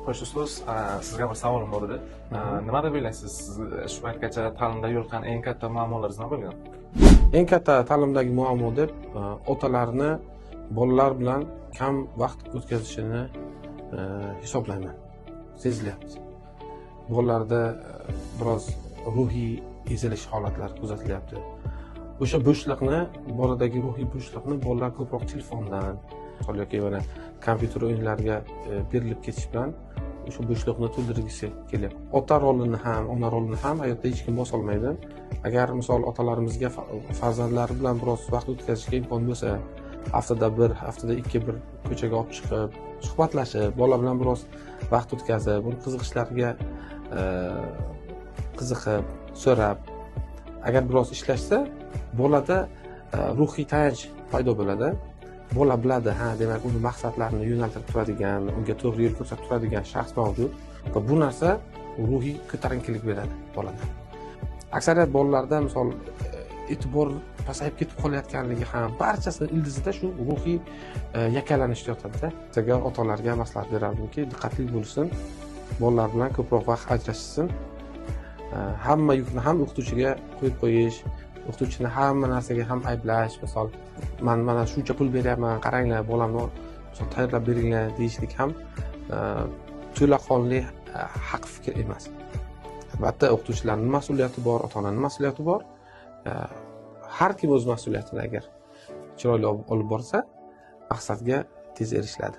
Xo'sh, ustoz, sizga bir savolim bor edi. Nima deb o'ylaysiz? Siz shu paytgacha ta'limda yo'liqqan eng katta muammolaringiz nima bo'lgan? Eng katta ta'limdagi muammo deb otalarni bolalar bilan kam vaqt o'tkazishini hisoblayman. Sezilyapti. Bolalarda biroz ruhiy ezilish holatlari kuzatilyapti. O'sha bo'shliqni, boladagi ruhiy bo'shliqni bolalar ko'proq telefondan yoki mana kompyuter o'yinlariga berilib ketish bilan o'sha bo'shliqni to'ldirgisi kelyapti. Ota rolini ham, ona rolini ham hayotda hech kim bosa olmaydi. Agar misol otalarimizga farzandlari bilan biroz vaqt o'tkazishga imkon bo'lsa, haftada bir, haftada ikki bir ko'chaga olib chiqib, suhbatlashib, bola bilan biroz vaqt o'tkazib, uni qiziqishlariga qiziqib, so'rab, agar biroz ishlashsa, bolada ruhiy tayanch paydo bo'ladi. Bola biladi, demak, uni maqsadlarini yo'naltirib turadigan, unga to'g'ri yo'l ko'rsatib turadigan shaxs mavjud va bu narsa ruhiy ko'tarinkilik beradi bolada. Aksariyat bolalarda misol e'tibor pasayib ketib qolayotganligi ham barchasi ildizida shu ruhiy yakalanish yotadi-da. Sizga otalarga maslahat berardimki, diqqatli bo'lsin, bolalar bilan ko'proq vaqt ajratishsin. Hamma yukni ham o'qituvchiga qo'yib qo'yish, o'qituvchini hamma narsaga ham ayblash, misol men mana shuncha pul beryapman, qaranglar, bolamni tayyorlab beringlar deyishlik ham to'laqonli haq fikr emas. Albatta, o'qituvchilarning mas'uliyati bor, ota-onaning mas'uliyati bor. Har kim o'z mas'uliyatini agar chiroyli olib borsa, maqsadga tez erishiladi.